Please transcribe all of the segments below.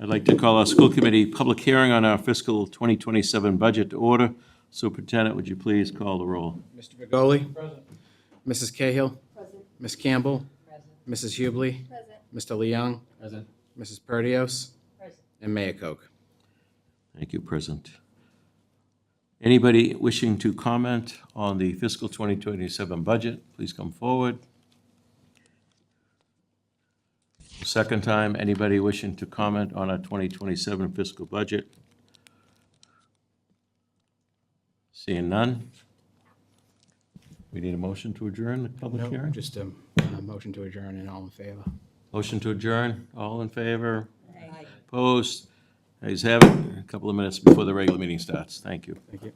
I'd like to call our school committee public hearing on our fiscal 2027 budget to order. Superintendent, would you please call the roll? Mr. Begoli? Present. Mrs. Cahill? Present. Ms. Campbell? Present. Mrs. Hubley? Present. Mr. Leung? Present. Mrs. Perdios? Present. And Mayor Koch. Thank you, present. Anybody wishing to comment on the fiscal 2027 budget, please come forward. Second time, anybody wishing to comment on our 2027 fiscal budget? Seeing none. We need a motion to adjourn the public No, hearing? just a motion to adjourn and all in favor. Motion to adjourn, all in favor? Aye. Opposed? Ayes have it. A couple of minutes before the regular meeting starts. Thank you. Thank you.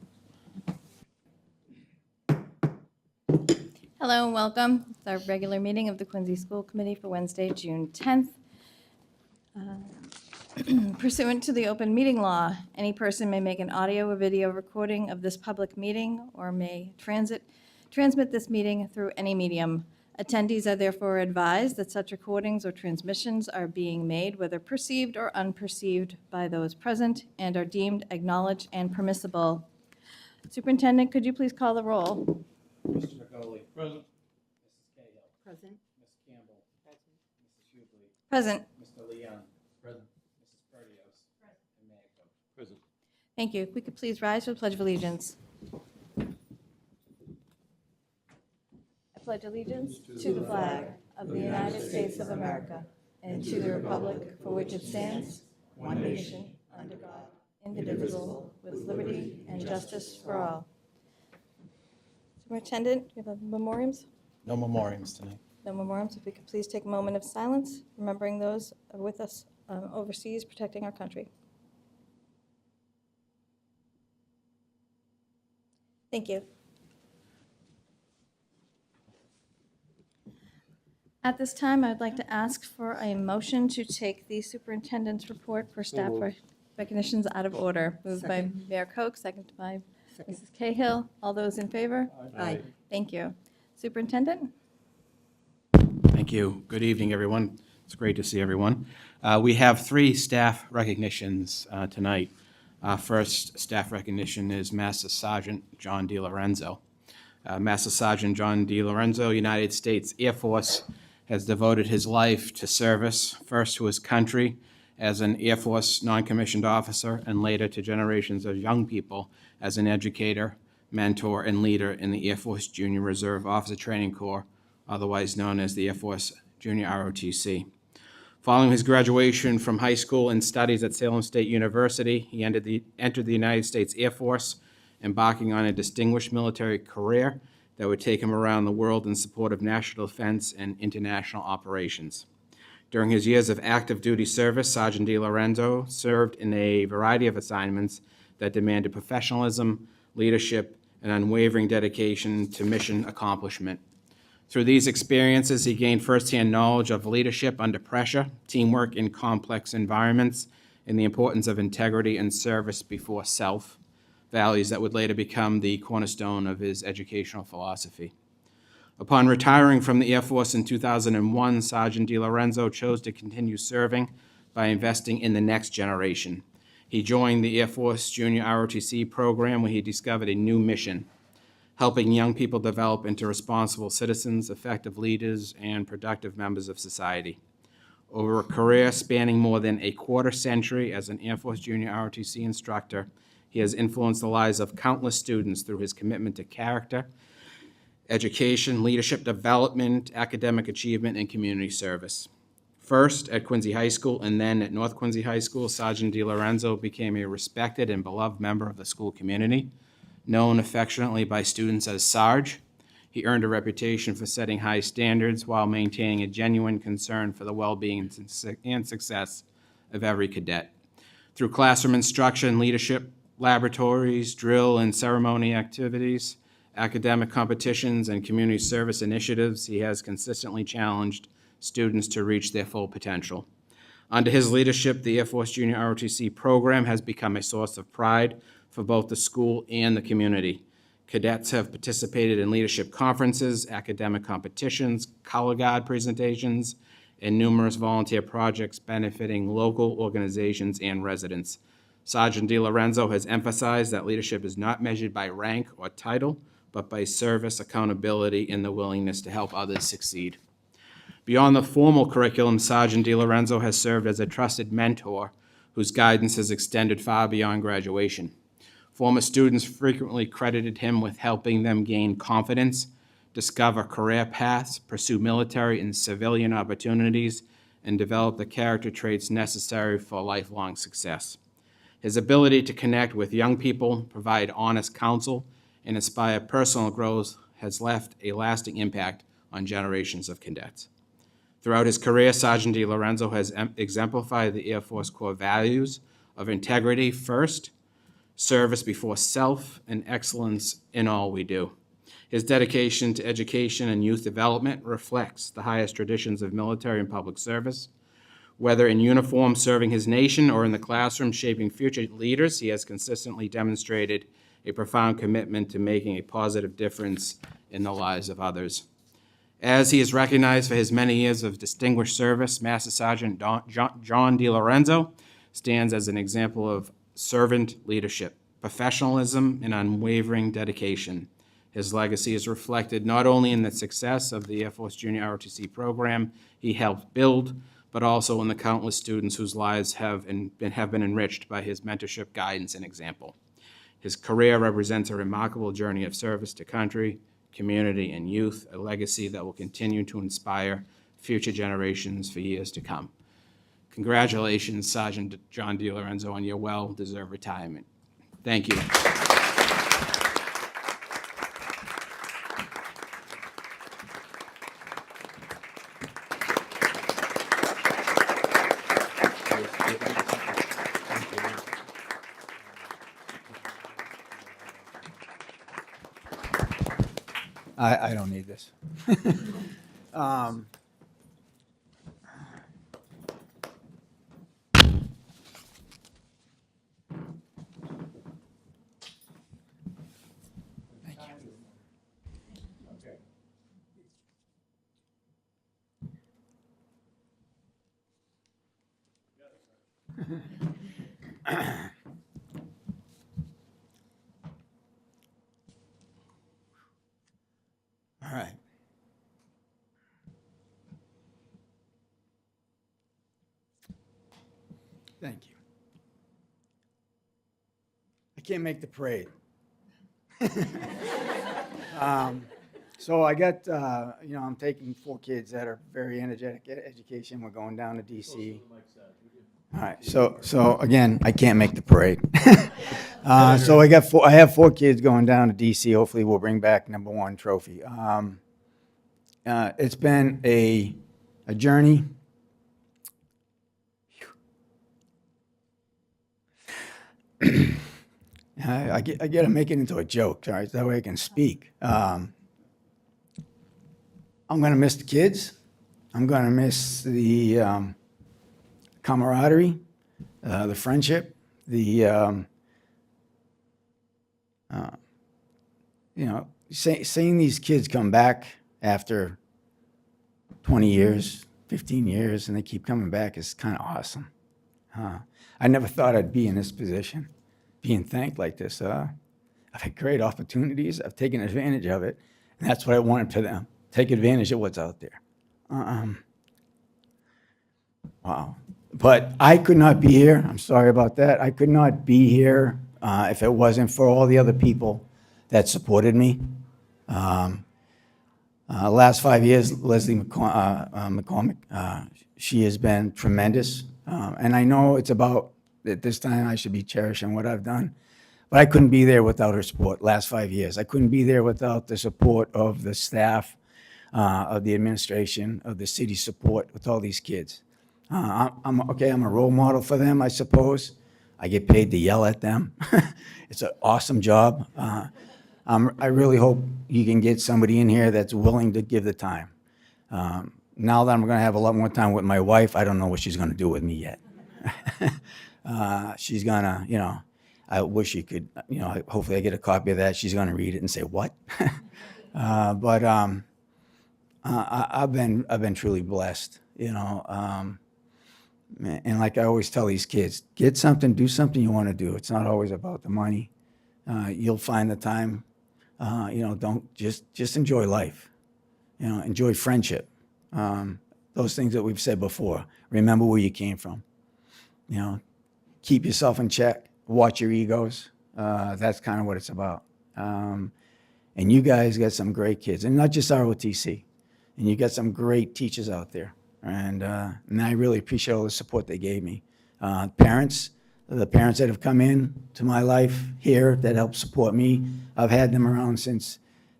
Hello and welcome. It's our regular meeting of the Quincy School Committee for Wednesday, June 10th. Pursuant to the open meeting law, any person may make an audio or video recording of this public meeting or may transmit this meeting through any medium. Attendees are therefore advised that such recordings or transmissions are being made, whether perceived or unperceived, by those present and are deemed acknowledged and permissible. Superintendent, could you please call the roll? Mr. Begoli? Present. Mrs. Cahill? Present. Ms. Campbell? Present. Mrs. Hubley? Present. Mr. Leung? Present. Mrs. Perdios? Present. And Mayor Koch. Present. Thank you. If we could please rise for the Pledge of Allegiance. I pledge allegiance to the flag of the United States of America and to the republic for which it stands, one nation, under God, indivisible, with liberty and justice for all. Superintendent, do you have memoriams? No memoriams tonight. No memoriams. If we could please take a moment of silence, remembering those with us overseas protecting our country. Thank you. At this time, I'd like to ask for a motion to take the superintendent's report for staff recognitions out of order. Moved by Mayor Koch, seconded by Mrs. Cahill. All those in favor? Aye. Thank you. Superintendent? Thank you. Good evening, everyone. It's great to see everyone. We have 3 staff recognitions tonight. First staff recognition is Master Sergeant John DeLorenzo. Master Sergeant John DeLorenzo, United States Air Force, has devoted his life to service, first to his country as an Air Force non-commissioned officer, and later to generations of young people as an educator, mentor, and leader in the Air Force Junior Reserve Officer Training Corps, otherwise known as the Air Force Junior ROTC. Following his graduation from high school and studies at Salem State University, he entered the United States Air Force, embarking on a distinguished military career that would take him around the world in support of national defense and international operations. During his years of active duty service, Sergeant DeLorenzo served in a variety of assignments that demanded professionalism, leadership, and unwavering dedication to mission accomplishment. Through these experiences, he gained firsthand knowledge of leadership under pressure, teamwork in complex environments, and the importance of integrity and service before self, values that would later become the cornerstone of his educational philosophy. Upon retiring from the Air Force in 2001, Sergeant DeLorenzo chose to continue serving by investing in the next generation. He joined the Air Force Junior ROTC program, where he discovered a new mission: helping young people develop into responsible citizens, effective leaders, and productive members of society. Over a career spanning more than a quarter century as an Air Force Junior ROTC instructor, he has influenced the lives of countless students through his commitment to character, education, leadership development, academic achievement, and community service. First at Quincy High School and then at North Quincy High School, Sergeant DeLorenzo became a respected and beloved member of the school community. Known affectionately by students as Sarge, he earned a reputation for setting high standards while maintaining a genuine concern for the well-being and success of every cadet. Through classroom instruction, leadership, laboratories, drill and ceremony activities, academic competitions, and community service initiatives, he has consistently challenged students to reach their full potential. Under his leadership, the Air Force Junior ROTC program has become a source of pride for both the school and the community. Cadets have participated in leadership conferences, academic competitions, color guard presentations, and numerous volunteer projects benefiting local organizations and residents. Sergeant DeLorenzo has emphasized that leadership is not measured by rank or title, but by service, accountability, and the willingness to help others succeed. Beyond the formal curriculum, Sergeant DeLorenzo has served as a trusted mentor whose guidance has extended far beyond graduation. Former students frequently credited him with helping them gain confidence, discover career paths, pursue military and civilian opportunities, and develop the character traits necessary for lifelong success. His ability to connect with young people, provide honest counsel, and inspire personal growth has left a lasting impact on generations of cadets. Throughout his career, Sergeant DeLorenzo has exemplified the Air Force core values of integrity first, service before self, and excellence in all we do. His dedication to education and youth development reflects the highest traditions of military and public service. Whether in uniform serving his nation or in the classroom shaping future leaders, he has consistently demonstrated a profound commitment to making a positive difference in the lives of others. As he is recognized for his many years of distinguished service, Master Sergeant John DeLorenzo stands as an example of servant leadership, professionalism, and unwavering dedication. His legacy is reflected not only in the success of the Air Force Junior ROTC program he helped build, but also in the countless students whose lives have been enriched by his mentorship, guidance, and example. His career represents a remarkable journey of service to country, community, and youth, a legacy that will continue to inspire future generations for years to come. Congratulations, Sergeant John DeLorenzo, on your well-deserved retirement. Thank you. I don't need this. All right. Thank you. I can't make the parade. So I got, I'm taking 4 kids that are very energetic at education. We're going down to DC. All right. So again, I can't make the parade. So I have 4 kids going down to DC. Hopefully we'll bring back #1 trophy. It's been a journey. I get to make it into a joke, all right? That way I can speak. I'm going to miss the kids. I'm going to miss the camaraderie, the friendship, seeing these kids come back after 20 years, 15 years, and they keep coming back is kind of awesome. I never thought I'd be in this position, being thanked like this. I've had great opportunities. I've taken advantage of it, and that's what I wanted to them. Take advantage of what's out there. Wow. But I could not be here. I'm sorry about that. I could not be here if it wasn't for all the other people that supported me. Last 5 years, Leslie McCormick, she has been tremendous. And I know it's about at this time I should be cherishing what I've done. But I couldn't be there without her support last 5 years. I couldn't be there without the support of the staff, of the administration, of the city support with all these kids. I'm a role model for them, I suppose. I get paid to yell at them. It's an awesome job. I really hope you can get somebody in here that's willing to give the time. Now that I'm going to have a lot more time with my wife, I don't know what she's going to do with me yet. She's going to, I wish she could, hopefully I get a copy of that. She's going to read it and say, what? But I've been truly blessed. And like I always tell these kids, get something, do something you want to do. It's not always about the money. You'll find the time. Don't just enjoy life. Enjoy friendship. Those things that we've said before. Remember where you came from. Keep yourself in check. Watch your egos. That's kind of what it's about. And you guys got some great kids, and not just ROTC. And you got some great teachers out there. And I really appreciate all the support they gave me. The parents that have come in to my life here that help support me, I've had them around since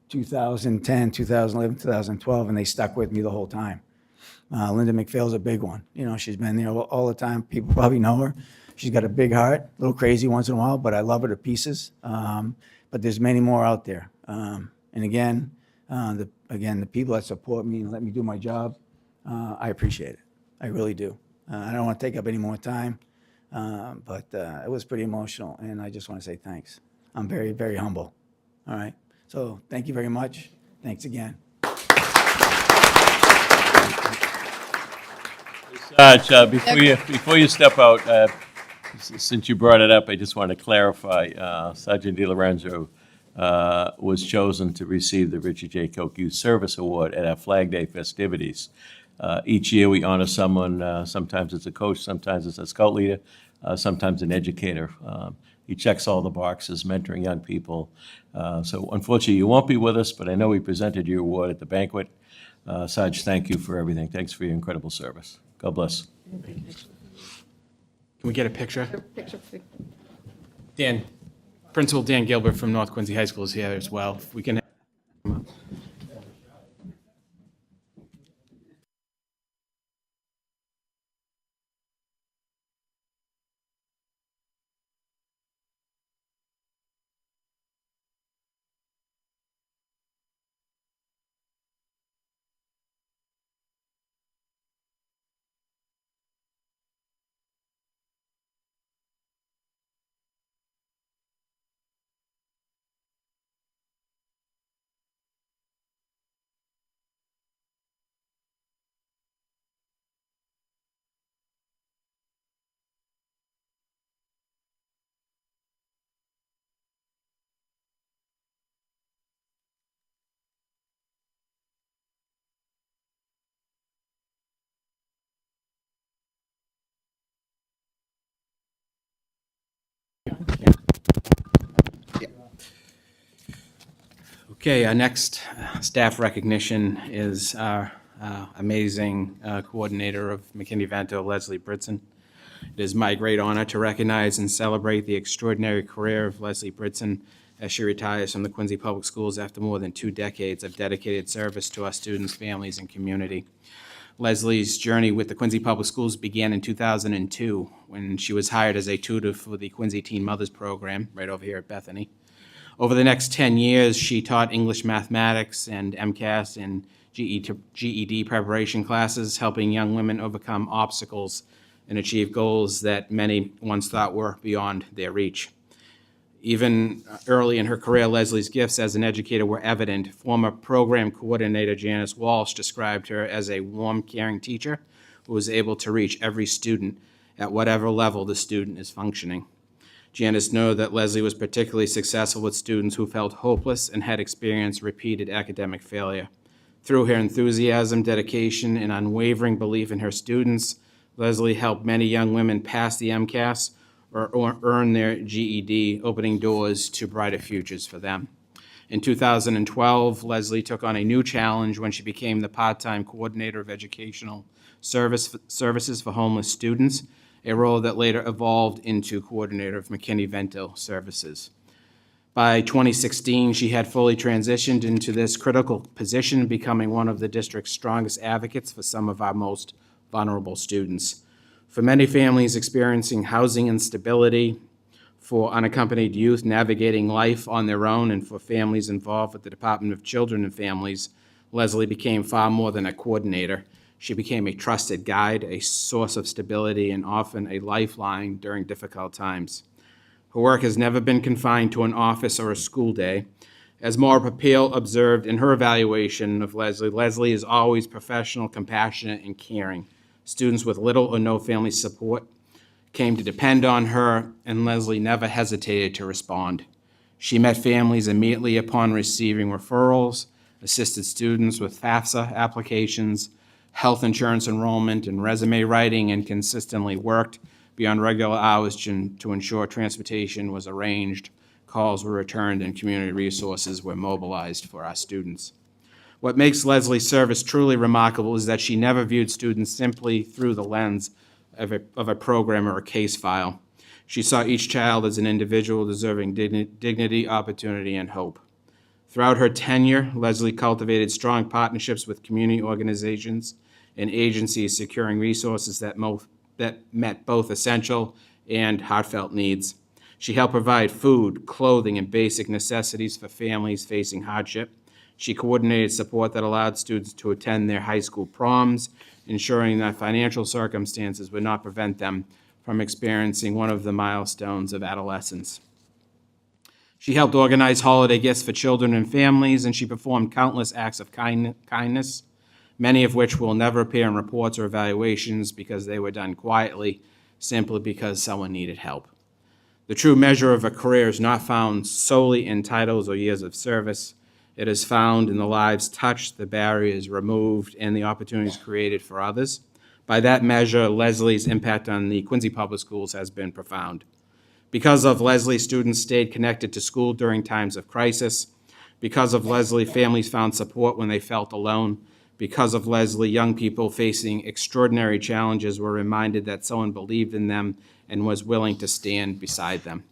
2010, 2011, 2012, and they stuck with me the whole time. Linda McPhail's a big one. She's been there all the time. People probably know her. She's got a big heart, a little crazy once in a while, but I love her to pieces. But there's many more out there. And again, the people that support me and let me do my job, I appreciate it. I really do. I don't want to take up any more time, but it was pretty emotional, and I just want to say thanks. I'm very, very humble. All right. So thank you very much. Thanks again. Sarge, before you step out, since you brought it up, I just want to clarify, Sergeant DeLorenzo was chosen to receive the Richard J. Koch Youth Service Award at our Flag Day festivities. Each year, we honor someone, sometimes it's a coach, sometimes it's a scout leader, sometimes an educator. He checks all the boxes, mentoring young people. So unfortunately, you won't be with us, but I know we presented your award at the banquet. Sarge, thank you for everything. Thanks for your incredible service. God bless. Can we get a picture? Dan, Principal Dan Gilbert from North Quincy High School is here as well. If we can. Okay, our next staff recognition is our amazing coordinator of McKinney-Vento, Leslie Bridson. It is my great honor to recognize and celebrate the extraordinary career of Leslie Bridson as she retires from the Quincy Public Schools after more than 2 decades of dedicated service to our students, families, and community. Leslie's journey with the Quincy Public Schools began in 2002 when she was hired as a tutor for the Quincy Teen Mothers Program right over here at Bethany. Over the next 10 years, she taught English, mathematics, and MCAS and GED preparation classes, helping young women overcome obstacles and achieve goals that many once thought were beyond their reach. Even early in her career, Leslie's gifts as an educator were evident. Former program coordinator Janice Walsh described her as a warm, caring teacher who was able to reach every student at whatever level the student is functioning. Janice knew that Leslie was particularly successful with students who felt hopeless and had experienced repeated academic failure. Through her enthusiasm, dedication, and unwavering belief in her students, Leslie helped many young women pass the MCAS or earn their GED, opening doors to brighter futures for them. In 2012, Leslie took on a new challenge when she became the part-time coordinator of educational services for homeless students, a role that later evolved into coordinator of McKinney-Vento services. By 2016, she had fully transitioned into this critical position, becoming one of the district's strongest advocates for some of our most vulnerable students. For many families experiencing housing instability, for unaccompanied youth navigating life on their own, and for families involved with the Department of Children and Families, Leslie became far more than a coordinator. She became a trusted guide, a source of stability, and often a lifeline during difficult times. Her work has never been confined to an office or a school day. As Maura Papale observed in her evaluation of Leslie, Leslie is always professional, compassionate, and caring. Students with little or no family support came to depend on her, and Leslie never hesitated to respond. She met families immediately upon receiving referrals, assisted students with FAFSA applications, health insurance enrollment, and resume writing, and consistently worked beyond regular hours to ensure transportation was arranged, calls were returned, and community resources were mobilized for our students. What makes Leslie's service truly remarkable is that she never viewed students simply through the lens of a program or a case file. She saw each child as an individual deserving dignity, opportunity, and hope. Throughout her tenure, Leslie cultivated strong partnerships with community organizations and agencies, securing resources that met both essential and heartfelt needs. She helped provide food, clothing, and basic necessities for families facing hardship. She coordinated support that allowed students to attend their high school proms, ensuring that financial circumstances would not prevent them from experiencing one of the milestones of adolescence. She helped organize holiday gifts for children and families, and she performed countless acts of kindness, many of which will never appear in reports or evaluations because they were done quietly, simply because someone needed help. The true measure of a career is not found solely in titles or years of service. It is found in the lives touched, the barriers removed, and the opportunities created for others. By that measure, Leslie's impact on the Quincy Public Schools has been profound. Because of Leslie, students stayed connected to school during times of crisis. Because of Leslie, families found support when they felt alone. Because of Leslie, young people facing extraordinary challenges were reminded that someone believed in them and was willing to stand beside them.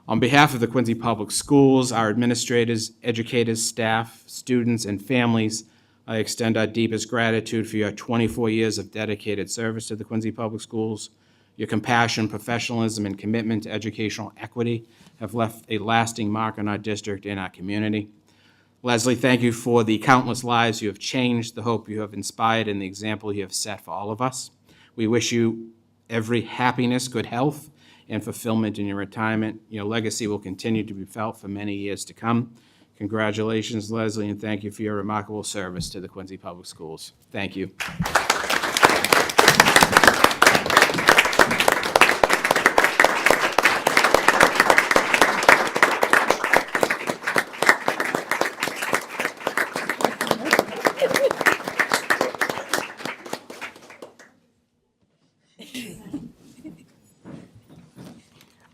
On behalf of the Quincy Public Schools, our administrators, educators, staff, students, and families, I extend our deepest gratitude for your 24 years of dedicated service to the Quincy Public Schools. Your compassion, professionalism, and commitment to educational equity have left a lasting mark on our district and our community. Leslie, thank you for the countless lives you have changed, the hope you have inspired, and the example you have set for all of us. We wish you every happiness, good health, and fulfillment in your retirement. Your legacy will continue to be felt for many years to come. Congratulations, Leslie, and thank you for your remarkable service to the Quincy Public Schools. Thank you.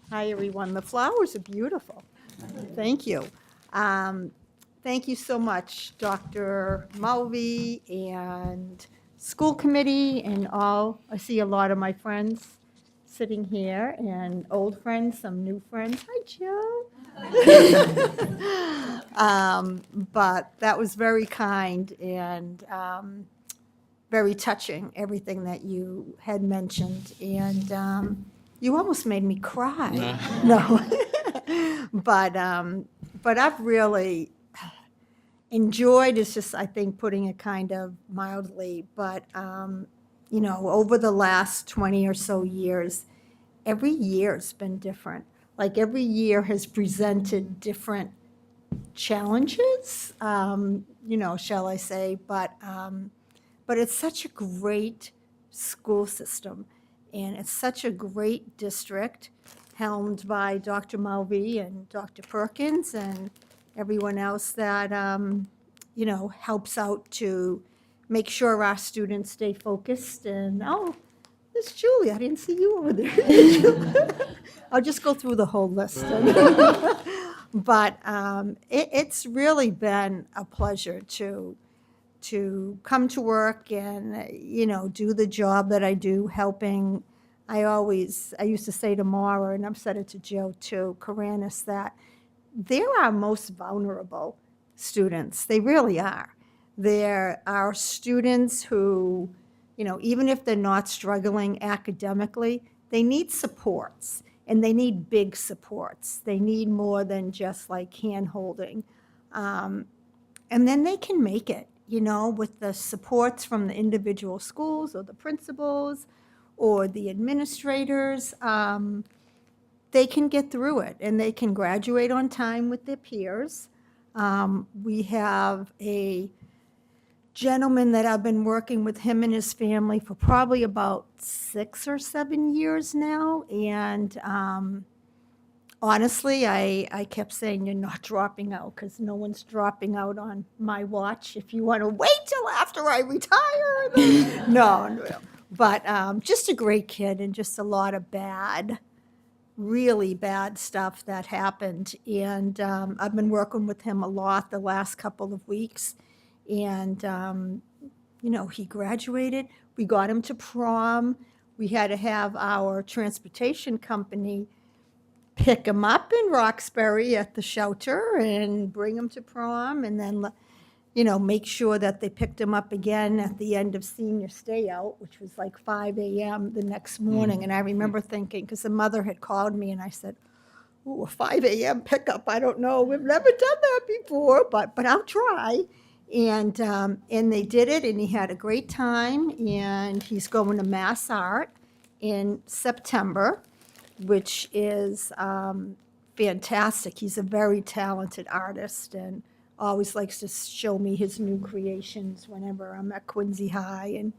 Hi, everyone. The flowers are beautiful. Thank you. Thank you so much, Dr. Mulvey and school committee and all. I see a lot of my friends sitting here and old friends, some new friends. Hi, Joe. But that was very kind and very touching, everything that you had mentioned. And you almost made me cry. No. But I've really enjoyed, it's just, I think, putting it kind of mildly, but, you know, over the last 20 or so years, every year's been different. Like, every year has presented different challenges, you know, shall I say, but it's such a great school system, and it's such a great district, helmed by Dr. Mulvey and Dr. Perkins and everyone else that, you know, helps out to make sure our students stay focused. And, oh, there's Julie. I didn't see you over there. I'll just go through the whole list. But it's really been a pleasure to come to work and, you know, do the job that I do, helping. I used to say to Maura, and I've said it to Joe too, Karanis, that they're our most vulnerable students. They really are. They're our students who, you know, even if they're not struggling academically, they need supports, and they need big supports. They need more than just like hand-holding. And then they can make it, you know, with the supports from the individual schools or the principals or the administrators. They can get through it, and they can graduate on time with their peers. We have a gentleman that I've been working with him and his family for probably about 6 or 7 years now. And honestly, I kept saying, you're not dropping out, because no one's dropping out on my watch. If you want to wait till after I retire, then no. But just a great kid, and just a lot of really bad stuff that happened. And I've been working with him a lot the last couple of weeks. And, he graduated. We got him to prom. We had to have our transportation company pick him up in Roxbury at the shelter and bring him to prom, and then, make sure that they picked him up again at the end of senior stay out, which was like 5 a.m. the next morning. And I remember thinking, because the mother had called me, and I said, "Ooh, a 5 a.m. pickup, I don't know. We've never done that before, but I'll try." And they did it, and he had a great time, and he's going to Mass Art in September, which is fantastic. He's a very talented artist and always likes to show me his new creations whenever I'm at Quincy High. And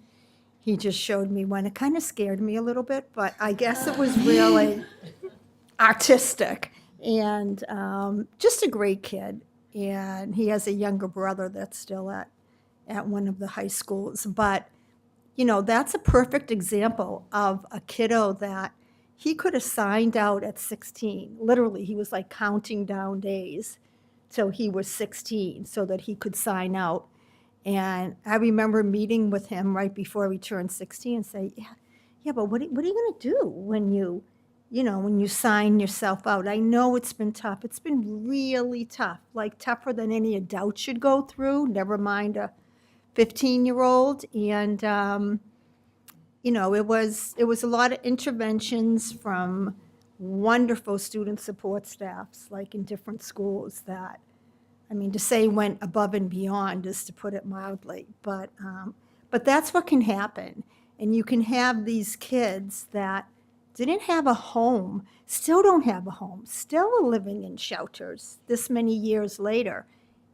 he just showed me one. It kind of scared me a little bit, but I guess it was really artistic. And just a great kid. And he has a younger brother that's still at one of the high schools. But, that's a perfect example of a kiddo that he could have signed out at 16. Literally, he was like counting down days till he was 16 so that he could sign out. And I remember meeting with him right before he turned 16 and say, yeah, but what are you going to do when you sign yourself out? I know it's been tough. It's been really tough, like tougher than any adult should go through, never mind a 15-year-old. And, it was a lot of interventions from wonderful student support staffs, like in different schools that, to say went above and beyond is to put it mildly. But that's what can happen. And you can have these kids that didn't have a home, still don't have a home, still are living in shelters this many years later,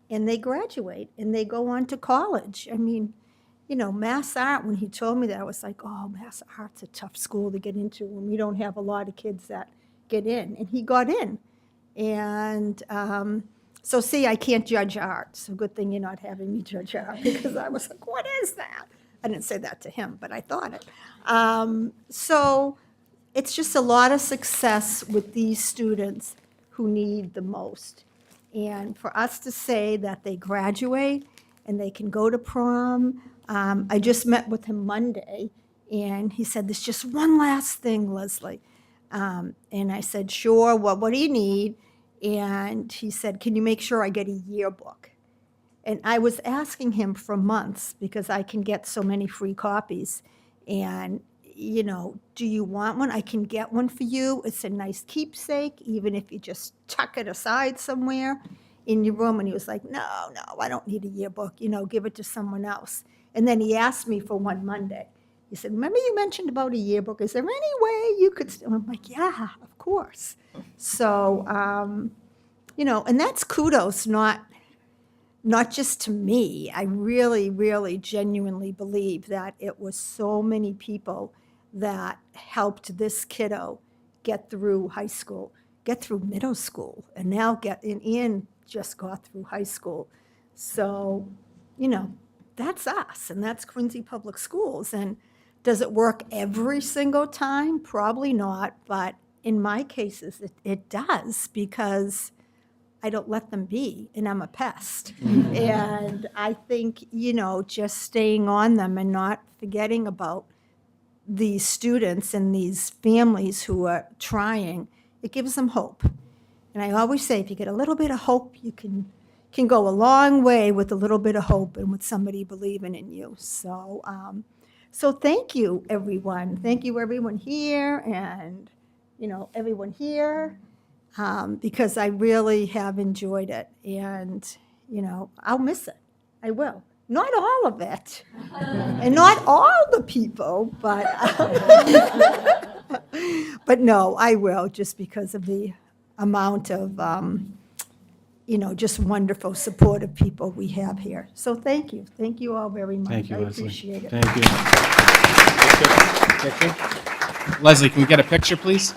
and they graduate and they go on to college. Mass Art, when he told me that, I was like, oh, Mass Art's a tough school to get into, and we don't have a lot of kids that get in. And he got in. And so see, I can't judge art. So good thing you're not having me judge art, because I was like, what is that? I didn't say that to him, but I thought it. So it's just a lot of success with these students who need the most. And for us to say that they graduate and they can go to prom, I just met with him Monday, and he said, there's just one last thing, Leslie. And I said, sure, what do you need? And he said, can you make sure I get a yearbook? And I was asking him for months, because I can get so many free copies. And, do you want one? I can get one for you. It's a nice keepsake, even if you just tuck it aside somewhere in your room. And he was like, no, I don't need a yearbook. Give it to someone else. And then he asked me for one Monday. He said, remember you mentioned about a yearbook? Is there any way you could? And I'm like, yeah, of course. So, and that's kudos, not just to me. I really, really genuinely believe that it was so many people that helped this kiddo get through high school, get through middle school, and now Ian just got through high school. So, that's us, and that's Quincy Public Schools. And does it work every single time? Probably not, but in my cases, it does, because I don't let them be, and I'm a pest. And I think, just staying on them and not forgetting about these students and these families who are trying, it gives them hope. And I always say, if you get a little bit of hope, you can go a long way with a little bit of hope and with somebody believing in you. So, thank you, everyone. Thank you, everyone here, and, everyone here, because I really have enjoyed it. And, I'll miss it. I will. Not all of it, and not all the people, but but no, I will, just because of the amount of just wonderful, supportive people we have here. So thank you. Thank you all very much. Thank you, I Leslie. appreciate it. Thank you. Picture? Leslie, can we get a picture, please?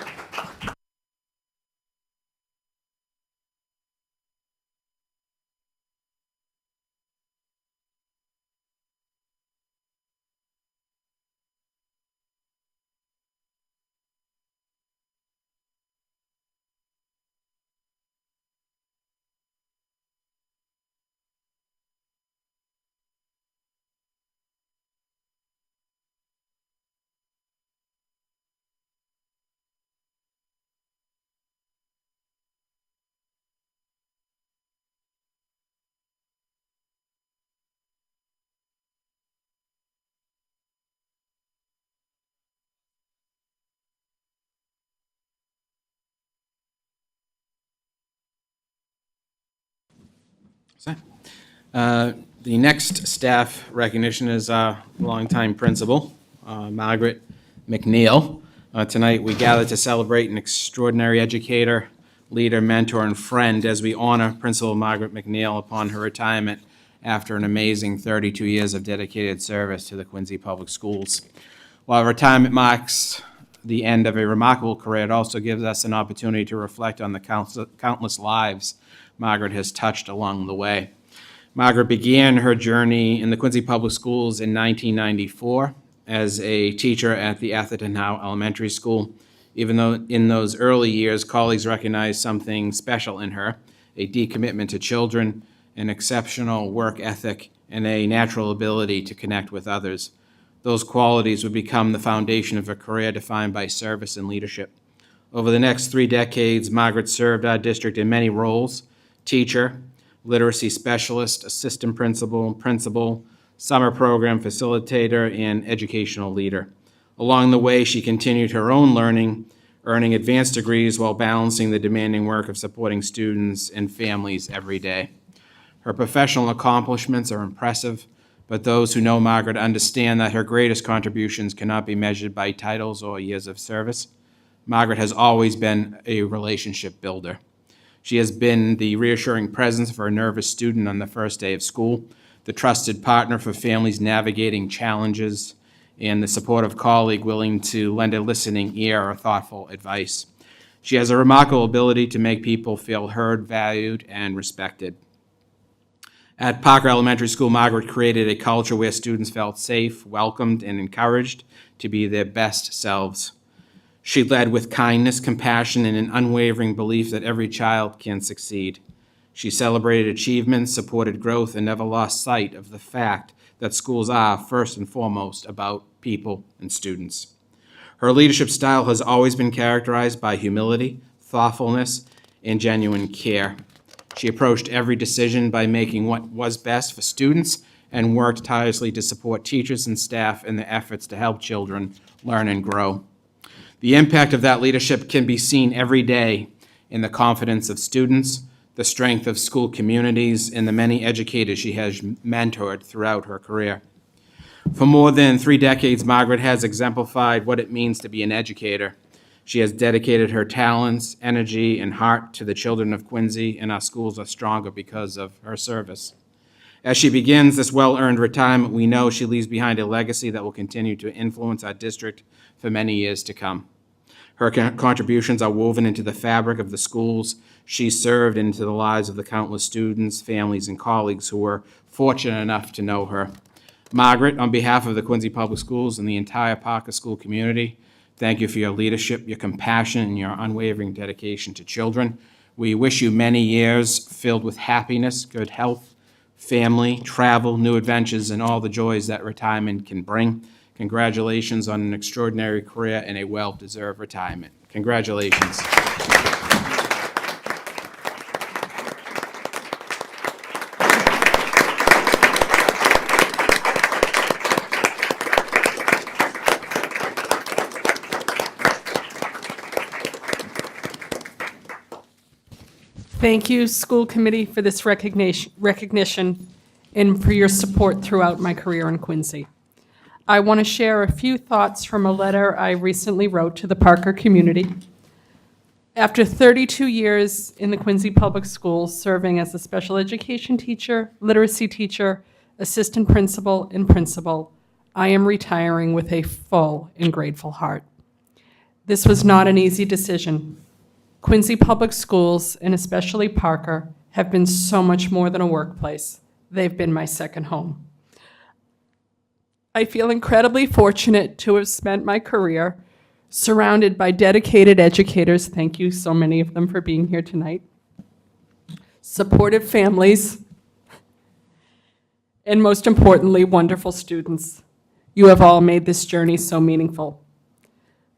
The next staff recognition is our longtime principal, Margaret MacNeil. Tonight, we gather to celebrate an extraordinary educator, leader, mentor, and friend as we honor Principal Margaret MacNeil upon her retirement after an amazing 32 years of dedicated service to the Quincy Public Schools. While retirement marks the end of a remarkable career, it also gives us an opportunity to reflect on the countless lives Margaret has touched along the way. Margaret began her journey in the Quincy Public Schools in 1994 as a teacher at the Atherton Howe Elementary School. Even though in those early years, colleagues recognized something special in her, a deep commitment to children, an exceptional work ethic, and a natural ability to connect with others. Those qualities would become the foundation of a career defined by service and leadership. Over the next 3 decades, Margaret served our district in many roles: teacher, literacy specialist, assistant principal, principal, summer program facilitator, and educational leader. Along the way, she continued her own learning, earning advanced degrees while balancing the demanding work of supporting students and families every day. Her professional accomplishments are impressive, but those who know Margaret understand that her greatest contributions cannot be measured by titles or years of service. Margaret has always been a relationship builder. She has been the reassuring presence for a nervous student on the first day of school, the trusted partner for families navigating challenges, and the supportive colleague willing to lend a listening ear or thoughtful advice. She has a remarkable ability to make people feel heard, valued, and respected. At Parker Elementary School, Margaret created a culture where students felt safe, welcomed, and encouraged to be their best selves. She led with kindness, compassion, and an unwavering belief that every child can succeed. She celebrated achievements, supported growth, and never lost sight of the fact that schools are, first and foremost, about people and students. Her leadership style has always been characterized by humility, thoughtfulness, and genuine care. She approached every decision by making what was best for students and worked tirelessly to support teachers and staff in their efforts to help children learn and grow. The impact of that leadership can be seen every day in the confidence of students, the strength of school communities, and the many educators she has mentored throughout her career. For more than 3 decades, Margaret has exemplified what it means to be an educator. She has dedicated her talents, energy, and heart to the children of Quincy, and our schools are stronger because of her service. As she begins this well-earned retirement, we know she leaves behind a legacy that will continue to influence our district for many years to come. Her contributions are woven into the fabric of the schools she served and into the lives of the countless students, families, and colleagues who were fortunate enough to know her. Margaret, on behalf of the Quincy Public Schools and the entire Parker School community, thank you for your leadership, your compassion, and your unwavering dedication to children. We wish you many years filled with happiness, good health, family, travel, new adventures, and all the joys that retirement can bring. Congratulations on an extraordinary career and a well-deserved retirement. Congratulations. Thank you, school committee, for this recognition and for your support throughout my career in Quincy. I want to share a few thoughts from a letter I recently wrote to the Parker community. After 32 years in the Quincy Public Schools, serving as a special education teacher, literacy teacher, assistant principal, and principal, I am retiring with a full and grateful heart. This was not an easy decision. Quincy Public Schools, and especially Parker, have been so much more than a workplace. They've been my second home. I feel incredibly fortunate to have spent my career surrounded by dedicated educators, thank you so many of them for being here tonight, supportive families, and most importantly, wonderful students. You have all made this journey so meaningful.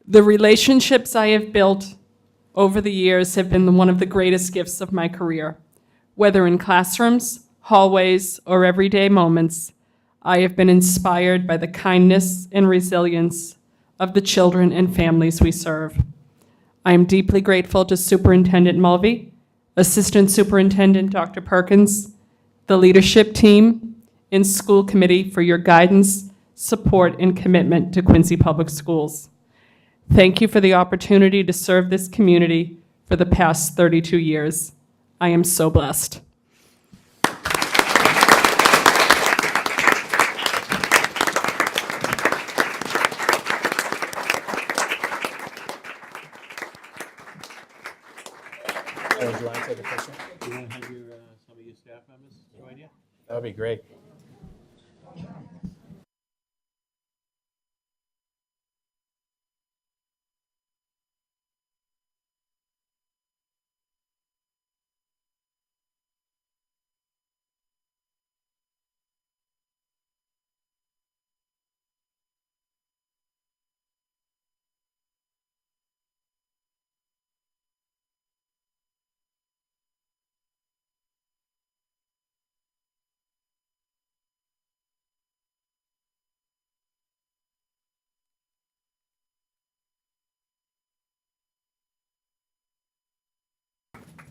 The relationships I have built over the years have been one of the greatest gifts of my career. Whether in classrooms, hallways, or everyday moments, I have been inspired by the kindness and resilience of the children and families we serve. I am deeply grateful to Superintendent Mulvey, Assistant Superintendent Dr. Perkins, the leadership team, and school committee for your guidance, support, and commitment to Quincy Public Schools. Thank you for the opportunity to serve this community for the past 32 years. I am so blessed. Would you want to take a picture? Do you want to have some of your staff members join you? That would be great.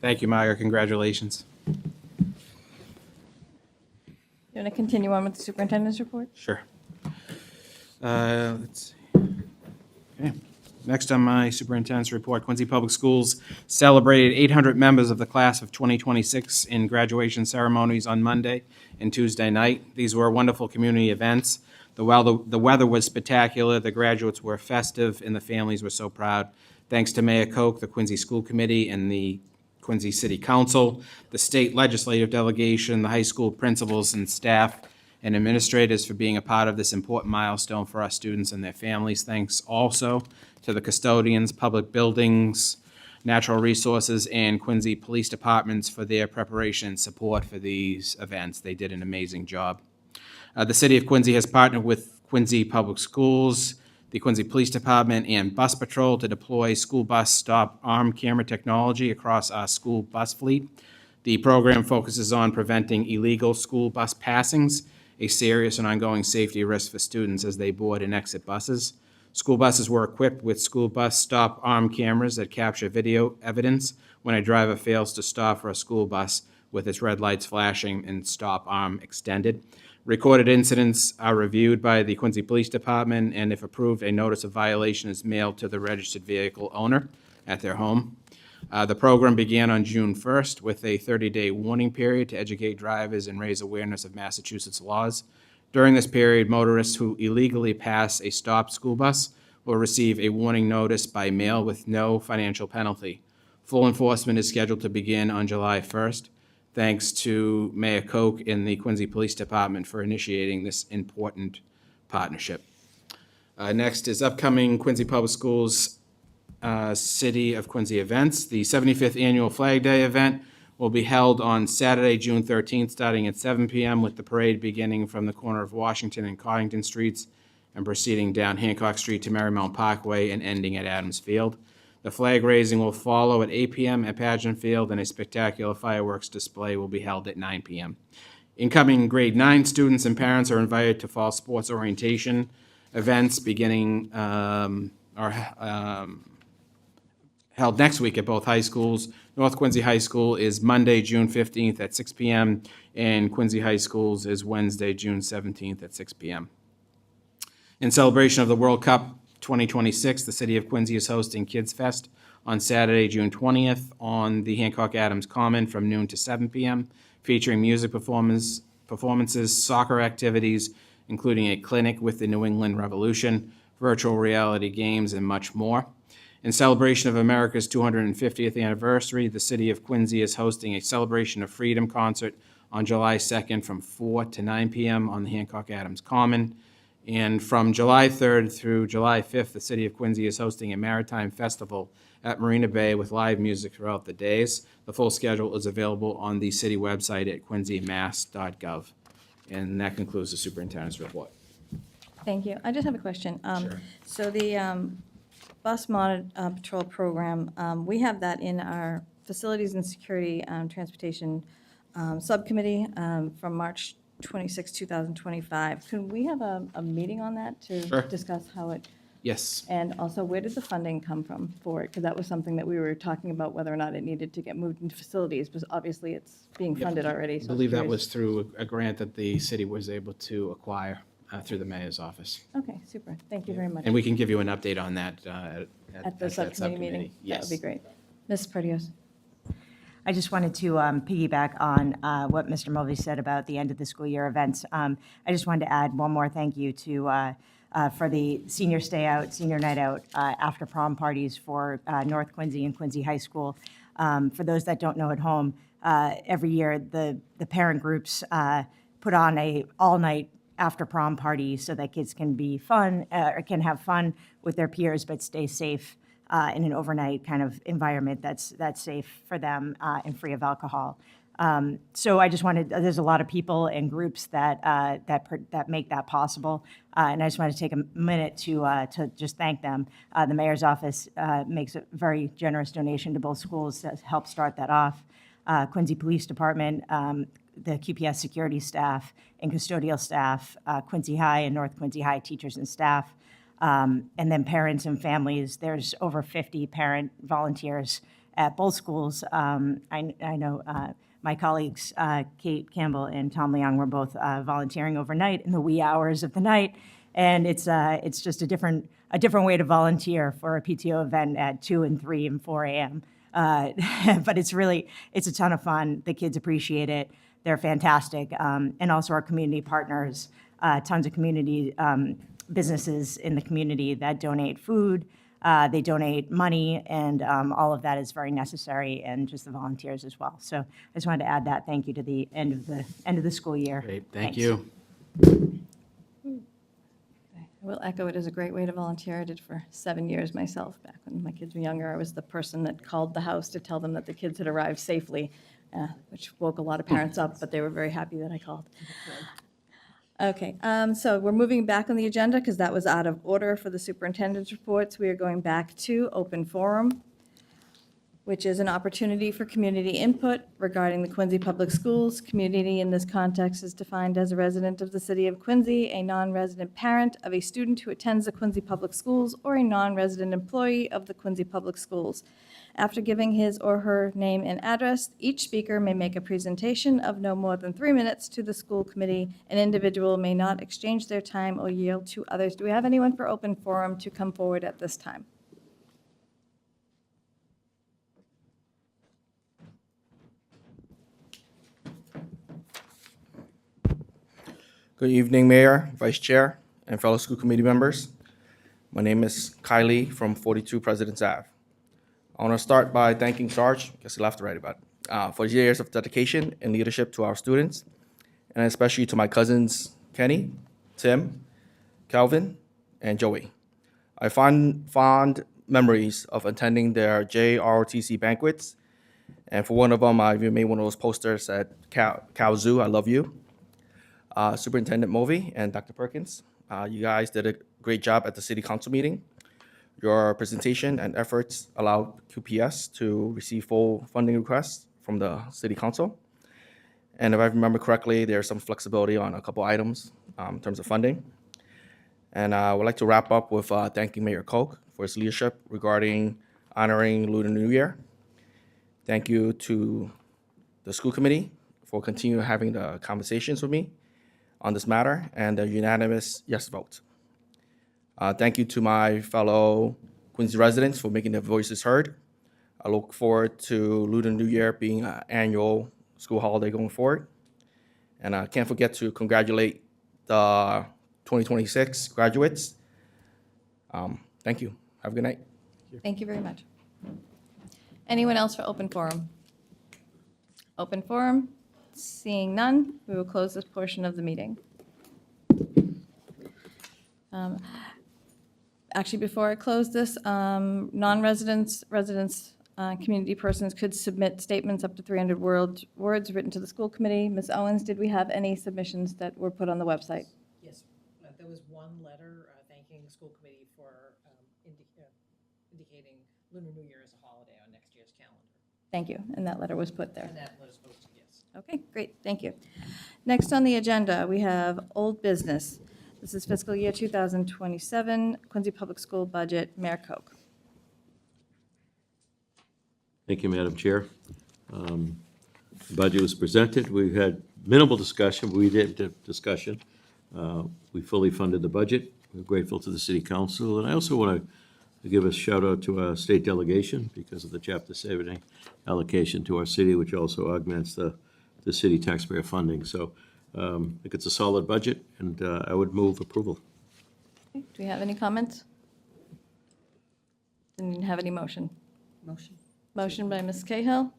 Thank you, Margaret. Congratulations. You want to continue on with the superintendent's report? Sure. Let's see. Okay. Next on my superintendent's report, Quincy Public Schools celebrated 800 members of the class of 2026 in graduation ceremonies on Monday and Tuesday night. These were wonderful community events. The weather was spectacular, the graduates were festive, and the families were so proud. Thanks to Mayor Koch, the Quincy School Committee, and the Quincy City Council, the state legislative delegation, the high school principals and staff and administrators for being a part of this important milestone for our students and their families. Thanks also to the custodians, public buildings, natural resources, and Quincy Police Departments for their preparation and support for these events. They did an amazing job. The City of Quincy has partnered with Quincy Public Schools, the Quincy Police Department, and Bus Patrol to deploy school bus stop arm camera technology across our school bus fleet. The program focuses on preventing illegal school bus passings, a serious and ongoing safety risk for students as they board and exit buses. School buses were equipped with school bus stop arm cameras that capture video evidence when a driver fails to stop for a school bus with its red lights flashing and stop arm extended. Recorded incidents are reviewed by the Quincy Police Department, and if approved, a notice of violation is mailed to the registered vehicle owner at their home. The program began on June 1st with a 30-day warning period to educate drivers and raise awareness of Massachusetts laws. During this period, motorists who illegally pass a stopped school bus will receive a warning notice by mail with no financial penalty. Full enforcement is scheduled to begin on July 1st. Thanks to Mayor Koch and the Quincy Police Department for initiating this important partnership. Next is upcoming Quincy Public Schools City of Quincy events. The 75th Annual Flag Day event will be held on Saturday, June 13th, starting at 7 p.m. with the parade beginning from the corner of Washington and Coddington Streets and proceeding down Hancock Street to Marymount Parkway and ending at Adams Field. The flag raising will follow at 8 p.m. at Pageant Field, and a spectacular fireworks display will be held at 9 p.m. Incoming grade 9 students and parents are invited to fall sports orientation events beginning held next week at both high schools. North Quincy High School is Monday, June 15th at 6 p.m., and Quincy High Schools is Wednesday, June 17th at 6 p.m. In celebration of the World Cup 2026, the City of Quincy is hosting Kids Fest on Saturday, June 20th, on the Hancock Adams Common from noon to 7 p.m., featuring music performances, soccer activities, including a clinic with the New England Revolution, virtual reality games, and much more. In celebration of America's 250th anniversary, the city of Quincy is hosting a Celebration of Freedom concert on July 2nd from 4 to 9 p.m. on the Hancock Adams Common. And from July 3rd through July 5th, the city of Quincy is hosting a maritime festival at Marina Bay with live music throughout the days. The full schedule is available on the city website at quincymass.gov. And that concludes the superintendent's report. Thank you. I just have a question. Sure. So the bus patrol program, we have that in our Facilities and Security Transportation Subcommittee from March 26, 2025. Can we have a meeting on that to Sure. discuss how it, Yes. and also where did the funding come from for it? Because that was something that we were talking about, whether or not it needed to get moved into facilities, because obviously it's being funded already. I So believe that curious. was through a grant that the city was able to acquire through the mayor's office. Okay, super. Thank you very much. And we can give you an update on that At the that subcommittee meeting? That Yes. would be great. Ms. Perdios? I just wanted to piggyback on what Mr. Mulvey said about the end of the school year events. I just wanted to add one more thank you to for the senior stay out, senior night out, after prom parties for North Quincy and Quincy High School. For those that don't know at home, every year the parent groups put on a all-night after prom party so that kids can be fun, or can have fun with their peers, but stay safe in an overnight kind of environment that's safe for them and free of alcohol. So I just wanted, there's a lot of people and groups that make that possible, and I just wanted to take a minute to just thank them. The mayor's office makes a very generous donation to both schools to help start that off. Quincy Police Department, the QPS security staff and custodial staff, Quincy High and North Quincy High teachers and staff, and then parents and families. There's over 50 parent volunteers at both schools. I know my colleagues, Kate Campbell and Tom Leong, were both volunteering overnight in the wee hours of the night, and it's just a different way to volunteer for a PTO event at 2 and 3 and 4 a.m. But it's a ton of fun. The kids appreciate it. They're fantastic. And also our community partners, tons of community businesses in the community that donate food, they donate money, and all of that is very necessary, and just the volunteers as well. So I just wanted to add that thank you to the end of the school year. Great, thank Thanks. you. I will echo it as a great way to volunteer. I did for 7 years myself. Back when my kids were younger, I was the person that called the house to tell them that the kids had arrived safely, which woke a lot of parents up, but they were very happy that I called. Okay, so we're moving back on the agenda because that was out of order for the superintendent's reports. We are going back to open forum, which is an opportunity for community input regarding the Quincy Public Schools. Community in this context is defined as a resident of the city of Quincy, a non-resident parent of a student who attends the Quincy Public Schools, or a non-resident employee of the Quincy Public Schools. After giving his or her name and address, each speaker may make a presentation of no more than 3 minutes to the school committee. An individual may not exchange their time or yield to others. Do we have anyone for open forum to come forward at this time? Good evening, Mayor, Vice Chair, and fellow school committee members. My name is Kylie from 42 President's Ave. I want to start by thanking Sarge, I guess he left already, but for his years of dedication and leadership to our students, and especially to my cousins Kenny, Tim, Calvin, and Joey. I fond memories of attending their JROTC banquets, and for one of them, I even made one of those posters that Cow Zoo, I love you. Superintendent Mulvey and Dr. Perkins, you guys did a great job at the city council meeting. Your presentation and efforts allowed QPS to receive full funding requests from the city council. And if I remember correctly, there's some flexibility on a couple items in terms of funding. And I would like to wrap up with thanking Mayor Koch for his leadership regarding honoring Lunar New Year. Thank you to the school committee for continuing having the conversations with me on this matter, and a unanimous yes vote. Thank you to my fellow Quincy residents for making their voices heard I look forward to Lunar New Year being an annual school holiday going forward. And I can't forget to congratulate the 2026 graduates. Thank you. Have a good night. Thank you very much. Anyone else for open forum? Open forum? Seeing none, we will close this portion of the meeting. Actually, before I close this, non-residents, residents, community persons could submit statements up to 300 words written to the school committee. Ms. Owens, did we have any submissions that were put on the website? Yes, there was one letter thanking the school committee for indicating Lunar New Year as a holiday on next year's calendar. Thank you, and that letter was put there. And that was posted, yes. Okay, great, thank you. Next on the agenda, we have old business. This is fiscal year 2027, Quincy Public School budget, Mayor Koch. Thank you, Madam Chair. The budget was presented. We've had minimal discussion, but we did have discussion. We fully funded the budget. We're grateful to the city council. And I also want to give a shout out to our state delegation because of the Chapter 70 allocation to our city, which also augments the city taxpayer funding. So I think it's a solid budget, and I would move approval. Okay, do we have any comments? Didn't have any motion. Motion. Motion by Ms. Cahill,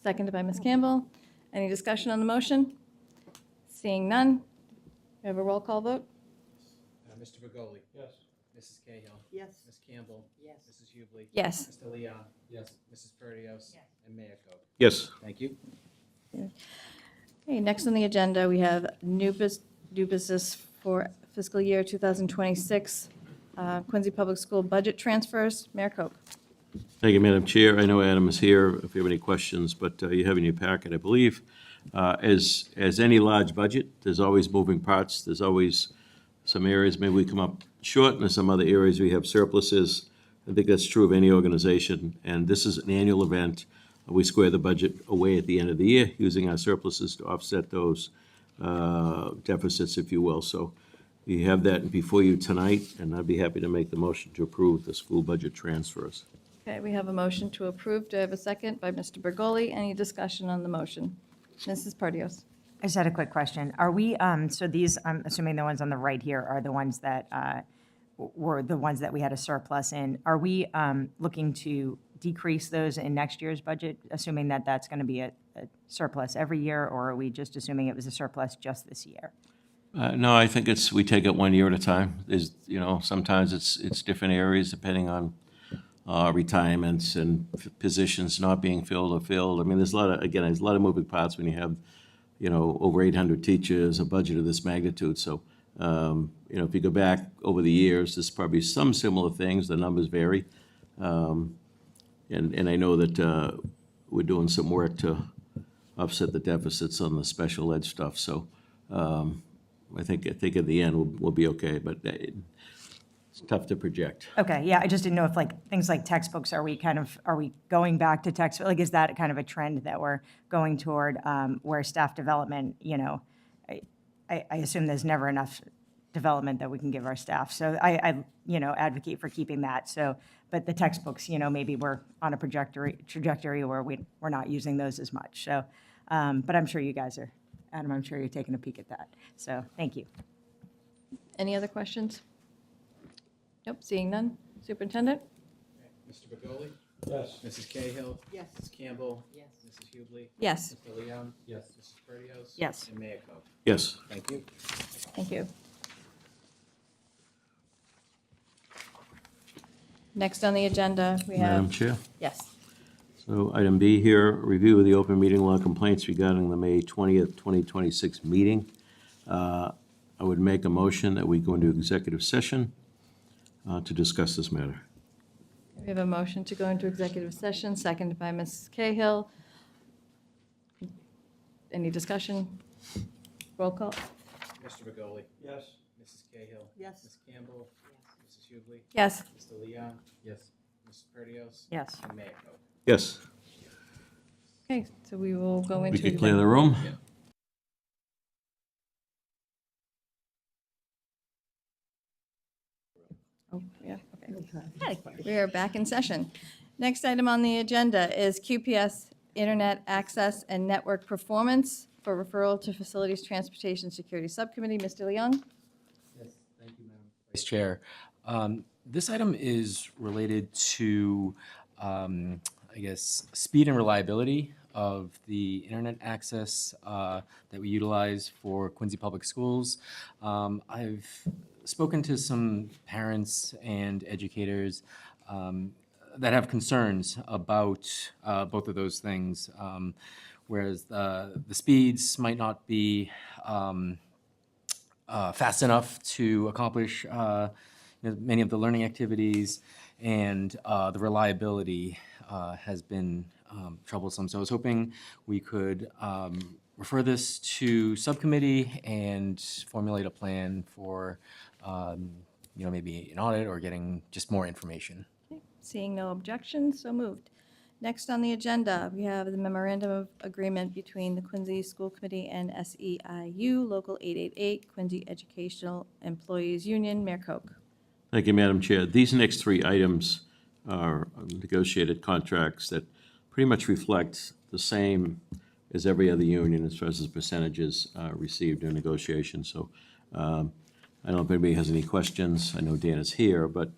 seconded by Ms. Campbell. Any discussion on the motion? Seeing none, we have a roll call vote? Mr. Begoli? Yes. Mrs. Cahill? Yes. Ms. Campbell? Yes. Mrs. Hubley? Yes. Mr. Leon? Yes. Mrs. Perdios? Yes. And Mayor Koch? Yes. Thank you. Okay, next on the agenda, we have new business for fiscal year 2026, Quincy Public School budget transfers. Mayor Koch. Thank you, Madam Chair. I know Adam is here if you have any questions, but you have in your packet, I believe, as any large budget, there's always moving parts. There's always some areas maybe we come up short, and some other areas we have surpluses. I think that's true of any organization, and this is an annual event. We square the budget away at the end of the year, using our surpluses to offset those deficits, if you will. So you have that before you tonight, and I'd be happy to make the motion to approve the school budget transfers. Okay, we have a motion to approve. Do I have a second by Mr. Bergoli? Any discussion on the motion? Mrs. Perdios. I just had a quick question. Are we, so these, I'm assuming the ones on the right here are the ones that were the ones that we had a surplus in. Are we looking to decrease those in next year's budget, assuming that that's going to be a surplus every year, or are we just assuming it was a surplus just this year? No, I think we take it 1 year at a time. There's, sometimes it's different areas depending on retirements and positions not being filled or filled. I mean, there's a lot of moving parts when you have, over 800 teachers, a budget of this magnitude. So, if you go back over the years, there's probably some similar things. The numbers vary. And I know that we're doing some work to offset the deficits on the special ed stuff. So I think at the end we'll be okay, but it's tough to project. Okay, yeah, I just didn't know if things like textbooks, are we going back to textbook? Is that kind of a trend that we're going toward where staff development, I assume there's never enough development that we can give our staff. So I advocate for keeping that. So, but the textbooks, maybe we're on a trajectory where we're not using those as much. So, but I'm sure you guys are, Adam, I'm sure you're taking a peek at that. So, thank you. Any other questions? Nope, seeing none. Superintendent? Mr. Begoli? Yes. Mrs. Cahill? Yes. Ms. Campbell? Yes. Mrs. Hubley? Yes, Mr. Leon? Yes. Mrs. Perdios? Yes. And Mayor Koch? Yes. Thank you. thank you. Next on the agenda, we Madam have, Chair. yes. So item B here, review of the open meeting law complaints regarding the May 20th, 2026 meeting. I would make a motion that we go into executive session to discuss this matter. We have a motion to go into executive session, seconded by Ms. Cahill. Any discussion? Roll call? Mr. Begoli? Yes. Mrs. Cahill? Yes. Ms. Campbell? Mrs. Hubley? Yes. Mr. Leon? Yes. Mrs. Perdios? Yes. And Mayor Koch? Yes. Okay, so we will go We into. could clear the room? Oh, yeah, okay. We are back in session. Next item on the agenda is QPS Internet Access and Network Performance for referral to Facilities Transportation Security Subcommittee. Mr. Leung? Yes, thank you, Madam Vice Chair. This item is related to, I guess, speed and reliability of the internet access that we utilize for Quincy Public Schools. I've spoken to some parents and educators that have concerns about both of those things, whereas the speeds might not be fast enough to accomplish many of the learning activities, and the reliability has been troublesome. So I was hoping we could refer this to subcommittee and formulate a plan for maybe an audit or getting just more information. Seeing no objections, so moved. Next on the agenda, we have the memorandum of agreement between the Quincy School Committee and SEIU, Local 888, Quincy Educational Employees Union. Mayor Koch. Thank you, Madam Chair. These next three items are negotiated contracts that pretty much reflect the same as every other union as far as the percentages received in negotiations. So I don't know if anybody has any questions. I know Dan is here, but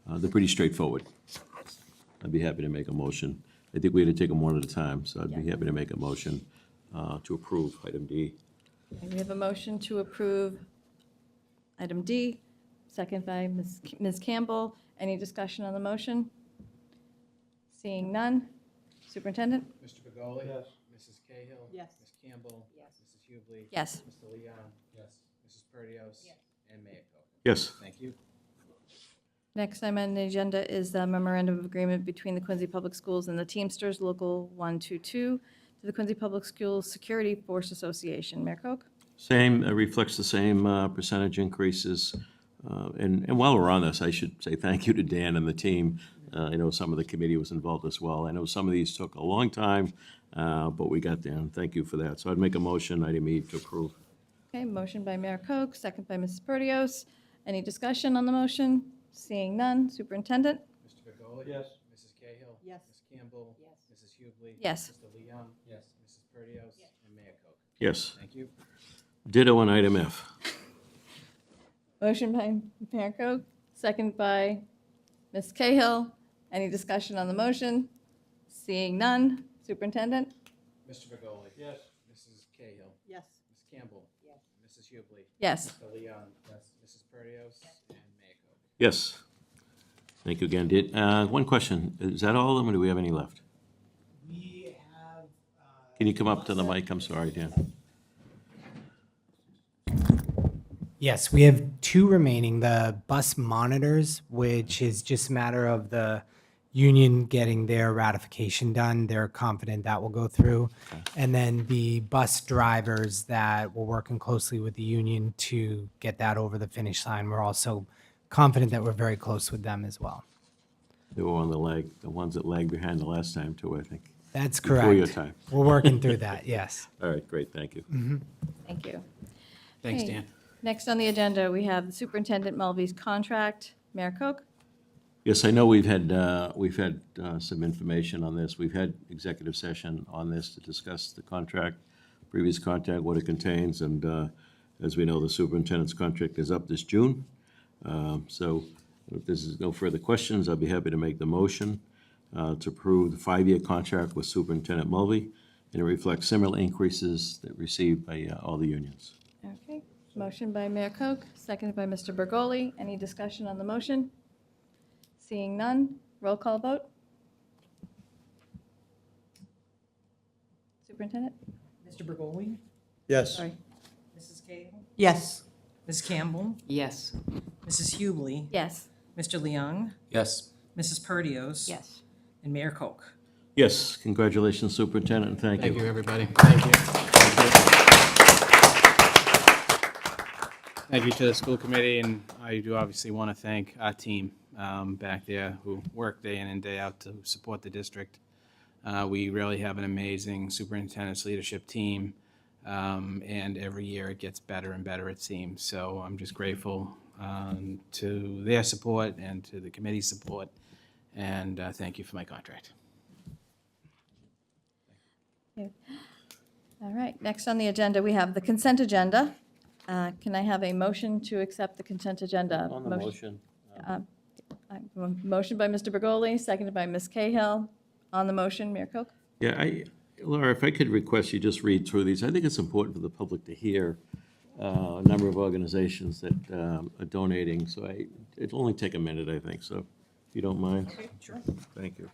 they're pretty straightforward. I'd be happy to make a motion. I think we had to take them one at a time, so I'd be happy to make a motion to approve item D. Okay, we have a motion to approve item D, second by Ms. Campbell. Any discussion on the motion? Seeing none. Superintendent? Mr. Begoli? Yes. Mrs. Cahill? Yes. Ms. Campbell? Yes. Mrs. Hubley? Yes. Mr. Leon? Yes. Mrs. Perdios? Yes. And Mayor Koch. Yes. Thank you. Next item on the agenda is the memorandum of agreement between the Quincy Public Schools and the Teamsters Local 122 to the Quincy Public Schools Security Force Association. Mayor Koch? Same, reflects the same percentage increases. And while we're on this, I should say thank you to Dan and the team. I know some of the committee was involved as well. I know some of these took a long time, but we got there, and thank you for that. So I'd make a motion, item E, to approve. Okay, motion by Mayor Koch, second by Mrs. Perdios. Any discussion on the motion? Seeing none. Superintendent? Mr. Begoli? Yes. Mrs. Cahill? Yes. Ms. Campbell? Yes. Mrs. Hubley? Yes. Mr. Leon? Yes. Mrs. Perdios? Yes. And Mayor Koch. Yes. Thank you. Ditto on item F. Motion by Mayor Koch, second by Ms. Cahill. Any discussion on the motion? Seeing none. Superintendent? Mr. Begoli? Yes. Mrs. Cahill? Yes. Ms. Campbell? Yes. Mrs. Hubley? Yes. Mr. Leon? Yes. Mrs. Perdios? And Mayor Koch. Yes. Thank you again, Dit. One question, is that all of them, or do we have any left? We have. Can you come up to the mic? I'm sorry, Dan. Yes, we have two remaining. The bus monitors, which is just a matter of the union getting their ratification done. They're confident that will go through. And then the bus drivers that we're working closely with the union to get that over the finish line. We're also confident that we're very close with them as well. They were on the ones that lagged behind the last time too, I think. That's correct. Before your time. We're working through that, yes. All right, great, thank you. Thank you. Thanks, Okay. Dan. Next on the agenda, we have the Superintendent Mulvey's contract. Mayor Koch? Yes, I know we've had some information on this. We've had executive session on this to discuss the contract, previous contract, what it contains, and as we know, the superintendent's contract is up this June. So if there's no further questions, I'll be happy to make the motion to approve the 5-year contract with Superintendent Mulvey, and it reflects similar increases that received by all the unions. Okay. Motion by Mayor Koch, seconded by Mr. Bergoli. Any discussion on the motion? Seeing none. Roll call vote. Superintendent? Mr. Bergoli? Yes. Sorry. Mrs. Cahill? Yes. Ms. Campbell? Yes. Mrs. Hubley? Yes. Mr. Leung? Yes. Mrs. Perdios? Yes. And Mayor Koch. Yes, congratulations, Superintendent, and thank you. Thank you, everybody. Thank you. Thank you to the school committee, and I do obviously want to thank our team back there who work day in and day out to support the district. We really have an amazing superintendent's leadership team, and every year it gets better and better, it seems. So I'm just grateful to their support and to the committee's support, and thank you for my contract. All right, next on the agenda, we have the consent agenda. Can I have a motion to accept the consent agenda? On the motion. Motion by Mr. Bergoli, seconded by Ms. Cahill. On the motion, Mayor Koch? Yeah, Laura, if I could request you just read through these. I think it's important for the public to hear a number of organizations that are donating, so it'll only take a minute, I think, so if you don't mind. Okay, sure. Thank you.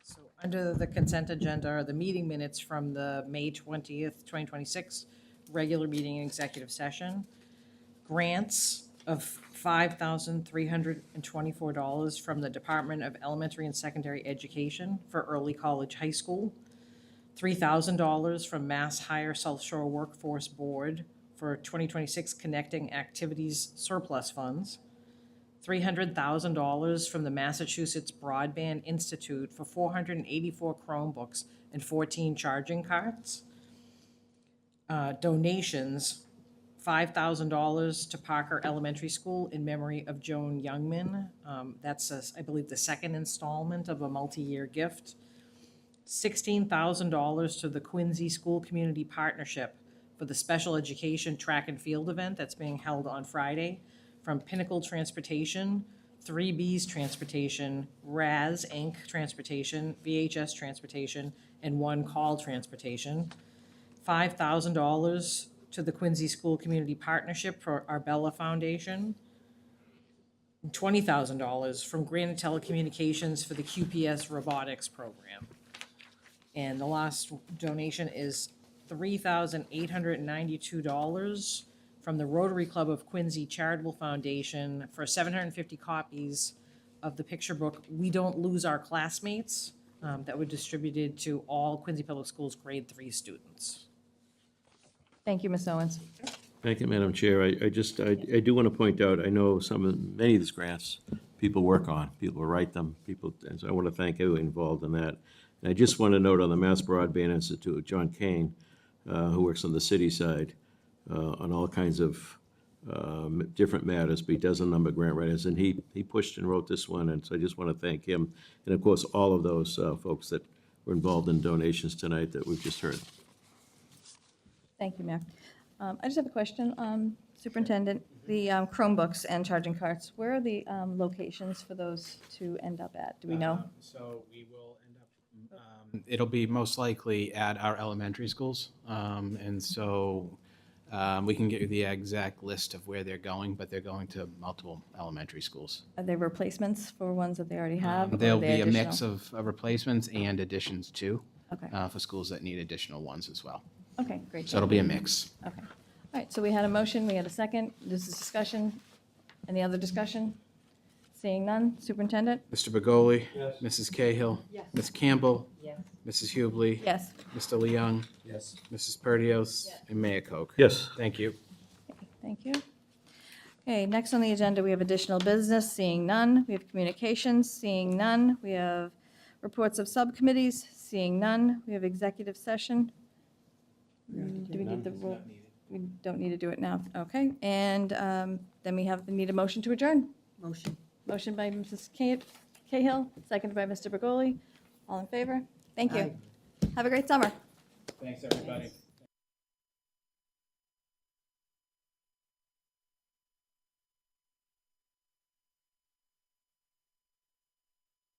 So under the consent agenda are the meeting minutes from the May 20th, 2026 regular meeting and executive session. Grants of $5,324 from the Department of Elementary and Secondary Education for Early College High School. $3,000 from Mass Higher South Shore Workforce Board for 2026 Connecting Activities Surplus Funds. $300,000 from the Massachusetts Broadband Institute for 484 Chromebooks and 14 charging carts. Donations, $5,000 to Parker Elementary School in memory of Joan Youngman. That's, I believe, the second installment of a multi-year gift. $16,000 to the Quincy School Community Partnership for the special education track and field event that's being held on Friday from Pinnacle Transportation, 3B's Transportation, Raz Inc. Transportation, VHS Transportation, and One Call Transportation. $5,000 to the Quincy School Community Partnership for Arbella Foundation. $20,000 from Granite Telecommunications for the QPS Robotics Program. And the last donation is $3,892 from the Rotary Club of Quincy Charitable Foundation for 750 copies of the picture book, We Don't Lose Our Classmates, that were distributed to all Quincy Public Schools grade 3 students. Thank you, Ms. Owens. Thank you, Madam Chair. I do want to point out, I know many of these grants people work on, people write them, and so I want to thank everyone involved in that. And I just want to note on the Mass Broadband Institute, John Kane, who works on the city side, on all kinds of different matters, but he does a number of grant writers, and he pushed and wrote this one, and so I just want to thank him, and of course, all of those folks that were involved in donations tonight that we've just heard. Thank you, Mayor. I just have a question, Superintendent. The Chromebooks and charging carts, where are the locations for those to end up at? Do we know? So we will end up, it'll be most likely at our elementary schools. And so we can get you the exact list of where they're going, but they're going to multiple elementary schools. Are they replacements for ones that they already have? or are There'll they be a mix additional? of replacements and additions too, Okay, for schools that need additional ones as well. okay, great. So it'll be a mix. Okay. All right, so we had a motion, we had a second. This is discussion. Any other discussion? Seeing none. Superintendent? Mr. Begoli? Yes. Mrs. Cahill? Yes. Ms. Campbell? Yes. Mrs. Hubley? Yes. Mr. Leung? Yes. Mrs. Perdios? And Mayor Koch? Yes. Thank you. Thank you. Okay, next on the agenda, we have additional business. Seeing none. We have communications. Seeing none. We have reports of subcommittees. Seeing none. We have executive session. Do we need the roll? We don't need to do it now. Okay, and then we need a motion to adjourn. Motion. Motion by Mrs. Cahill, seconded by Mr. Bergoli. All in favor? Thank you. Have a great summer. Thanks, everybody.